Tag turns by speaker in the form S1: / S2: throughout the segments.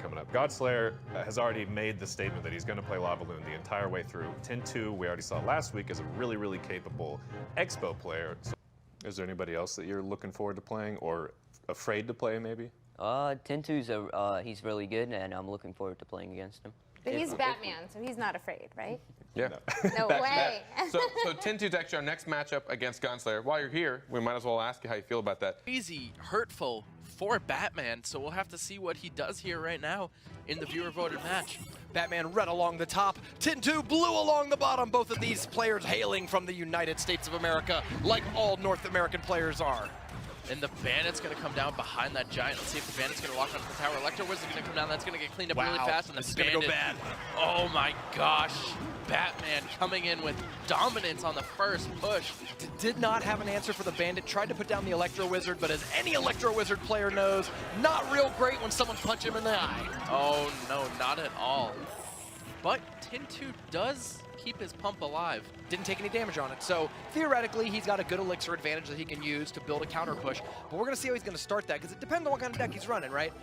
S1: coming up. Godslayer has already made the statement that he's going to play Lava Loon the entire way through. 10-2, we already saw last week, is a really, really capable Expo player. So is there anybody else that you're looking forward to playing or afraid to play, maybe?
S2: 10-2's he's really good, and I'm looking forward to playing against him.
S3: But he's Batman, so he's not afraid, right?
S4: Yeah.
S3: No way.
S4: So 10-2's actually our next matchup against Gunslayer. While you're here, we might as well ask you how you feel about that.
S5: Crazy, hurtful for Batman, so we'll have to see what he does here right now in the viewer-voted match.
S6: Batman red along the top, 10-2 blue along the bottom. Both of these players hailing from the United States of America, like all North American players are.
S5: And the Bandit's going to come down behind that Giant. Let's see if the Bandit's going to walk onto the tower. Electro Wizard's going to come down. That's going to get cleaned up really fast. And the
S6: this
S5: Bandit,
S6: is gonna go bad.
S5: Oh my gosh. Batman coming in with dominance on the first push.
S6: Did not have an answer for the Bandit. Tried to put down the Electro Wizard, but as any Electro Wizard player knows, not real great when someone punches him in the eye.
S5: Oh no, not at all. But 10-2 does keep his pump alive.
S6: Didn't take any damage on it. So theoretically, he's got a good elixir advantage that he can use to build a counter push. But we're going to see how he's going to start that, because it depends on what kind of deck he's running, right?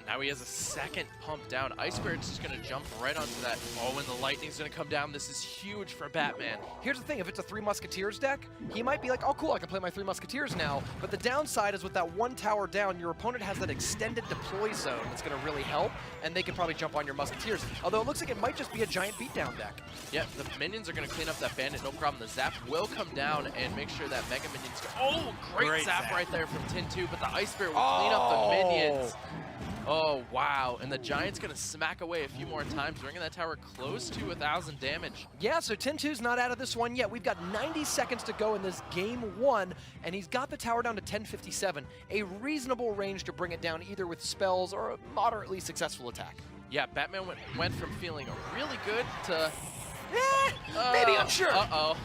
S5: Now he has a second pump down. Ice Spirit's just going to jump right onto that. Oh, and the lightning's going to come down. This is huge for Batman.
S6: Here's the thing, if it's a Three Musketeers deck, he might be like, oh cool, I can play my Three Musketeers now. But the downside is with that one tower down, your opponent has that extended deploy zone that's going to really help, and they can probably jump on your Musketeers. Although it looks like it might just be a giant beatdown deck.
S5: Yeah, the minions are going to clean up that Bandit, no problem. The Zap will come down and make sure that Mega Minions go. Oh, great zap right there from 10-2, but the Ice Spirit will clean up the minions. Oh, wow. And the Giant's going to smack away a few more times, bringing that tower close to 1,000 damage.
S6: Yeah, so 10-2's not out of this one yet. We've got 90 seconds to go in this game one, and he's got the tower down to 1057. A reasonable range to bring it down either with spells or a moderately successful attack.
S5: Yeah, Batman went from feeling really good to...
S6: maybe unsure.
S5: Uh-oh.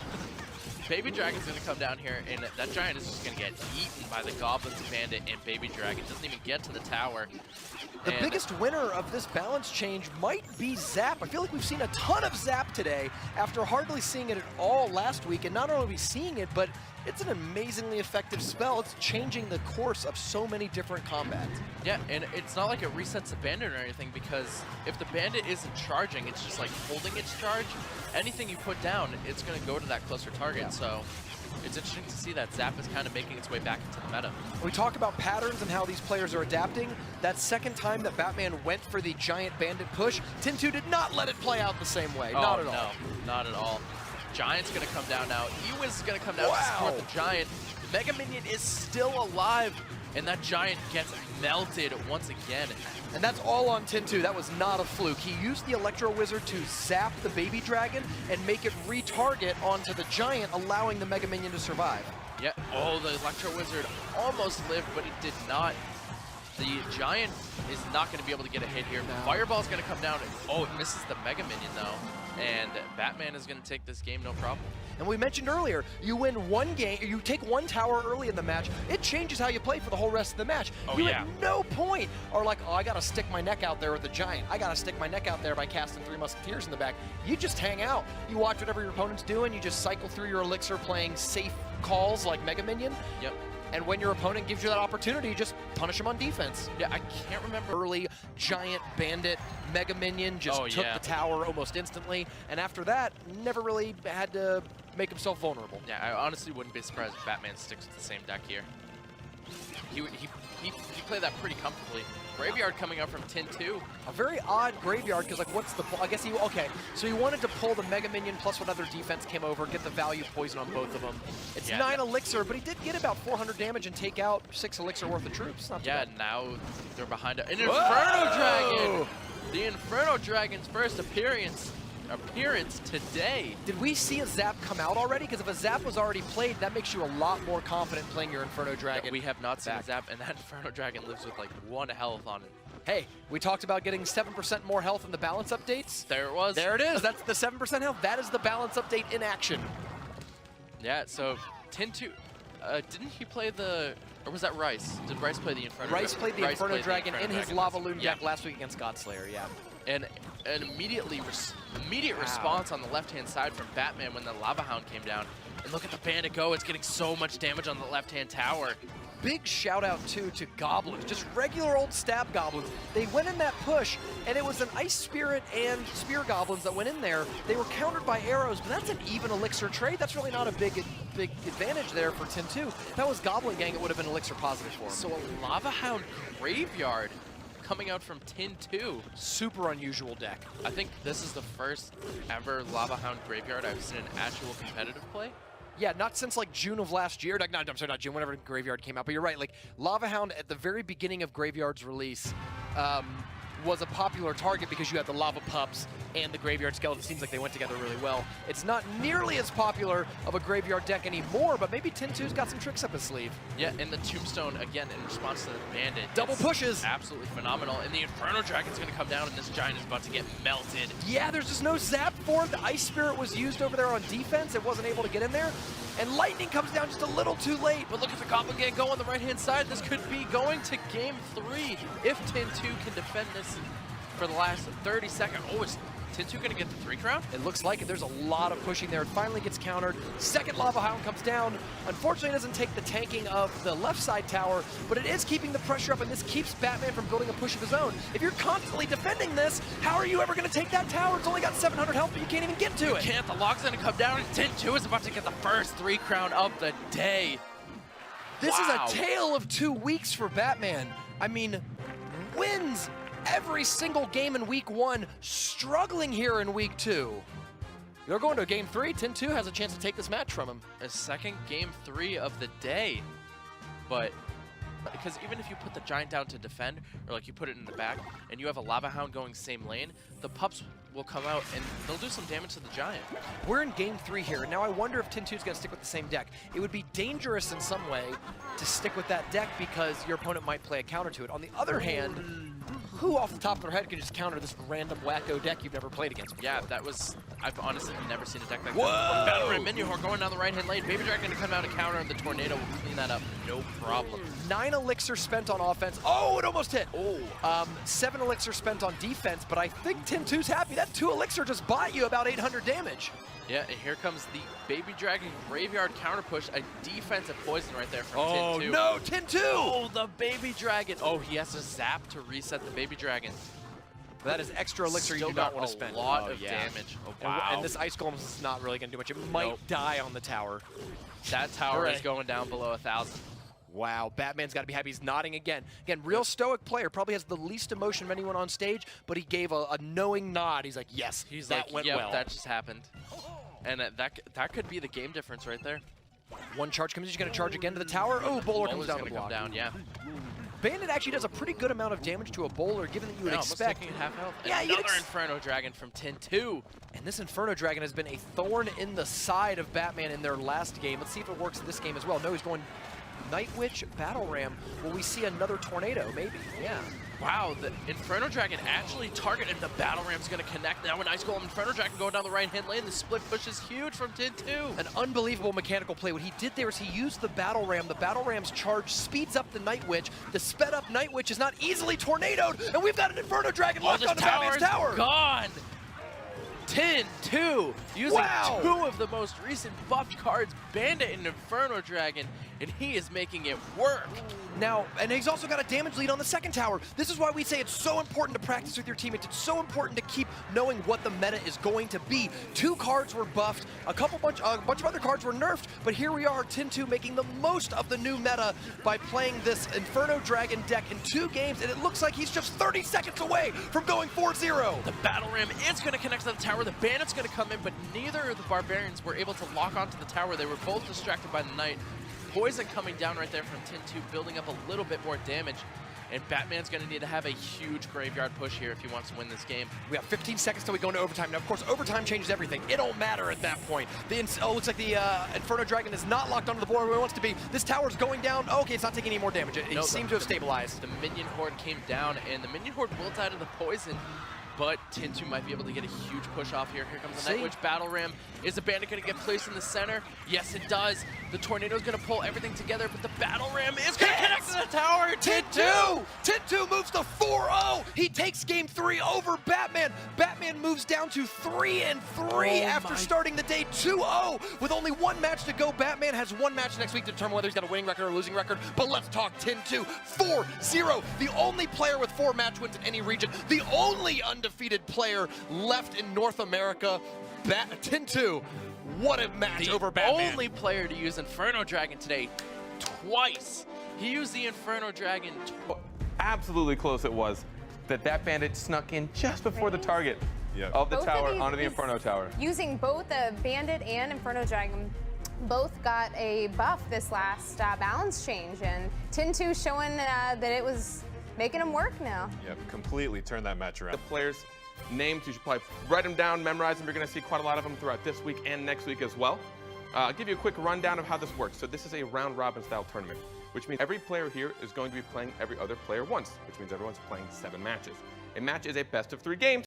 S5: Baby Dragon's going to come down here, and that Giant is just going to get eaten by the Goblins, Bandit, and Baby Dragon. Doesn't even get to the tower.
S6: The biggest winner of this balance change might be Zap. I feel like we've seen a ton of Zap today after hardly seeing it at all last week. And not only are we seeing it, but it's an amazingly effective spell. It's changing the course of so many different combats.
S5: Yeah, and it's not like it resets the Bandit or anything, because if the Bandit isn't charging, it's just like holding its charge. Anything you put down, it's going to go to that closer target. Yeah. So it's interesting to see that Zap is kind of making its way back into the meta.
S6: We talk about patterns and how these players are adapting. That second time that Batman went for the Giant Bandit push, 10-2 did not let it play out the same way.
S5: Oh,
S6: not at all.
S5: No, not at all. Giant's going to come down now. Ewiz is going to come down to support the Giant. Mega Minion is still alive, and that Giant gets melted once again.
S6: And that's all on 10-2. That was not a fluke. He used the Electro Wizard to zap the Baby Dragon and make it retarget onto the Giant, allowing the Mega Minion to survive.
S5: Yeah, oh, the Electro Wizard almost lived, but it did not. The Giant is not going to be able to get a hit here. No. Fireball's going to come down. And, oh, it misses the Mega Minion, though. And Batman is going to take this game, no problem.
S6: And we mentioned earlier, you win one game, you take one tower early in the match, it changes how you play for the whole rest of the match.
S5: Oh,
S6: you
S5: yeah.
S6: at no point are like, oh, I got to stick my neck out there with the Giant. I got to stick my neck out there by casting Three Musketeers in the back. You just hang out. You watch whatever your opponent's doing. You just cycle through your elixir playing safe calls like Mega Minion.
S5: Yep.
S6: And when your opponent gives you that opportunity, you just punish them on defense.
S5: Yeah, I can't remember.
S6: Early Giant Bandit Mega Minion just took the tower almost instantly. And after that, never really had to make himself vulnerable.
S5: Yeah, I honestly wouldn't be surprised if Batman sticks with the same deck here. He played that pretty comfortably. Graveyard coming up from 10-2.
S6: A very odd graveyard, because like, what's the, I guess he, okay, so he wanted to pull the Mega Minion plus what other defense came over, get the value poison on both of them. It's 9 elixir, but he did get about 400 damage and take out 6 elixir worth of troops. Not too bad.
S5: Now they're behind an Inferno Dragon! The Inferno Dragon's first appearance today.
S6: Did we see a Zap come out already? Because if a Zap was already played, that makes you a lot more confident playing your Inferno Dragon.
S5: Yeah, we have not seen a Zap, and that Inferno Dragon lives with like 1 health on it.
S6: Hey, we talked about getting 7% more health in the balance updates.
S5: There it was.
S6: There it is. That's the 7% health. That is the balance update in action.
S5: Yeah, so 10-2. Didn't he play the... Or was that Rice? Did Rice play the Inferno Dragon?
S6: Rice played the Inferno Dragon in his Lava Loon deck last week against Godslayer, yeah.
S5: And an immediate response on the left-hand side from Batman when the Lava Hound came down. And look at the Bandit go. It's getting so much damage on the left-hand tower.
S6: big shout out too to goblins, just regular old stab goblins. They went in that push, and it was an Ice Spirit and Spear goblins that went in there. They were countered by arrows, but that's an even elixir trade. That's really not a big advantage there for 10-2. If that was Goblin Gang, it would have been elixir positive for him.
S5: So a Lava Hound Graveyard coming out from 10-2.
S6: Super unusual deck.
S5: I think this is the first ever Lava Hound Graveyard I've seen an actual competitive play.
S6: Yeah, not since like June of last year. I'm sorry, not June, whenever Graveyard came out. But you're right, like Lava Hound at the very beginning of Graveyard's release was a popular target because you had the Lava Pups and the Graveyard Skeleton. It seems like they went together really well. It's not nearly as popular of a Graveyard deck anymore, but maybe 10-2's got some tricks up his sleeve.
S5: Yeah, and the Tombstone, again, in response to the Bandit.
S6: Double pushes.
S5: Absolutely phenomenal. And the Inferno Dragon's going to come down, and this Giant is about to get melted.
S6: Yeah, there's just no zap for it. The Ice Spirit was used over there on defense. It wasn't able to get in there. And Lightning comes down just a little too late.
S5: But look at the Goblin Gang go on the right-hand side. This could be going to Game 3 if 10-2 can defend this for the last 30 seconds. Oh, is 10-2 going to get the 3 crown?
S6: It looks like it. There's a lot of pushing there. It finally gets countered. Second Lava Hound comes down. Unfortunately, it doesn't take the tanking of the left side tower, but it is keeping the pressure up, and this keeps Batman from building a push of his own. If you're constantly defending this, how are you ever going to take that tower? It's only got 700 health, but you can't even get to it.
S5: Can't. The log's going to come down, and 10-2 is about to get the first 3 crown of the day.
S6: This
S5: Wow.
S6: is a tale of 2 weeks for Batman. I mean, wins every single game in week 1, struggling here in week 2. They're going to game 3. 10-2 has a chance to take this match from him.
S5: A second Game 3 of the day. But because even if you put the Giant down to defend, or like you put it in the back, and you have a Lava Hound going same lane, the Pups will come out and they'll do some damage to the Giant.
S6: We're in game 3 here, and now I wonder if 10-2 is going to stick with the same deck. It would be dangerous in some way to stick with that deck because your opponent might play a counter to it. On the other hand, who off the top of their head can just counter this random wacko deck you've never played against before?
S5: Yeah, that was, I've honestly never seen a deck like
S6: Whoa!
S5: that. Battle Ram Minion Horde going down the right-hand lane. Baby Dragon going to come out and counter, and the Tornado will clean that up, no problem.
S6: 9 elixir spent on offense. Oh, it almost hit. 7 elixir spent on defense, but I think 10-2's happy. That 2 elixir just bought you about 800 damage.
S5: Yeah, and here comes the Baby Dragon Graveyard counter push, a defensive poison right there from 10-2.
S6: Oh, no, 10-2!
S5: Oh, the Baby Dragon. Oh, he has to zap to reset the Baby Dragon.
S6: That is extra elixir you do not want to spend.
S5: A lot of damage. Oh, wow.
S6: And this Ice Golem is not really going to do much. It might die on the tower.
S5: That tower
S6: Hooray.
S5: is going down below 1,000.
S6: Wow, Batman's got to be happy. He's nodding again. Again, real stoic player. Probably has the least emotion of anyone on stage, but he gave a knowing nod. He's like, yes, that went
S5: yep,
S6: well.
S5: that just happened. And that could be the game difference right there.
S6: One charge comes in. He's going to charge again to the tower. Oh, Bowler comes down to
S5: come
S6: block.
S5: down, yeah.
S6: Bandit actually does a pretty good amount of damage to a Bowler, given that you would expect.
S5: Almost taking half health.
S6: Yeah,
S5: Another Inferno Dragon from 10-2.
S6: And this Inferno Dragon has been a thorn in the side of Batman in their last game. Let's see if it works in this game as well. No, he's going Night Witch, Battle Ram. Will we see another Tornado? Maybe, yeah.
S5: Wow, the Inferno Dragon actually targeted the Battle Ram's going to connect. Now an Ice Golem Inferno Dragon going down the right-hand lane. The split push is huge from 10-2.
S6: An unbelievable mechanical play. What he did there is he used the Battle Ram. The Battle Ram's charge speeds up the Night Witch. The sped up Night Witch is not easily tornadoed, and we've got an Inferno Dragon locked onto Batman's tower.
S5: Gone. 10-2, using
S6: Wow.
S5: 2 of the most recent buffed cards, Bandit and Inferno Dragon, and he is making it work.
S6: Now, and he's also got a damage lead on the second tower. This is why we say it's so important to practice with your teammates. It's so important to keep knowing what the meta is going to be. 2 cards were buffed, a bunch of other cards were nerfed, but here we are, 10-2 making the most of the new meta by playing this Inferno Dragon deck in 2 games, and it looks like he's just 30 seconds away from going 4-0.
S5: The Battle Ram is going to connect to the tower. The Bandit's going to come in, but neither of the Barbarians were able to lock onto the tower. They were both distracted by the Knight. Poison coming down right there from 10-2, building up a little bit more damage. And Batman's going to need to have a huge graveyard push here if he wants to win this game.
S6: We have 15 seconds till we go into overtime. Now, of course, overtime changes everything. It don't matter at that point. Looks like the Inferno Dragon is not locked onto the board where it wants to be. This tower's going down. Oh, okay, it's not taking any more damage. It seems to have stabilized.
S5: The Minion Horde came down, and the Minion Horde built out of the poison. but Tin2 might be able to get a huge push off here. Here comes the
S6: See?
S5: Night Witch Battle Ram. Is the Bandit going to get placed in the center? Yes, it does. The Tornado's going to pull everything together, but the Battle Ram is going to connect to the tower.
S6: Tin2! Tin2 moves to 4-0. He takes game 3 over Batman. Batman moves down to 3-3 after starting the day 2-0. With only one match to go, Batman has one match next week to determine whether he's got a winning record or a losing record. But let's talk Tin2. 4-0. The only player with 4 match wins in any region. The only undefeated player left in North America. Tin2. What a match over Batman.
S5: The only player to use Inferno Dragon today twice. He used the Inferno Dragon
S4: Absolutely close it was. That Bandit snuck in just before the target of the
S3: Both of
S4: tower
S3: these-
S4: onto the Inferno Tower.
S3: Using both the Bandit and Inferno Dragon, both got a buff this last balance change, and Tin2 showing that it was making them work now.
S1: Yep, completely turned that match around.
S4: The players' names, you should probably write them down, memorize them. You're going to see quite a lot of them throughout this week and next week as well. I'll give you a quick rundown of how this works. So this is a round-robin style tournament, which means every player here is going to be playing every other player once, which means everyone's playing 7 matches. A match is a best of 3 games,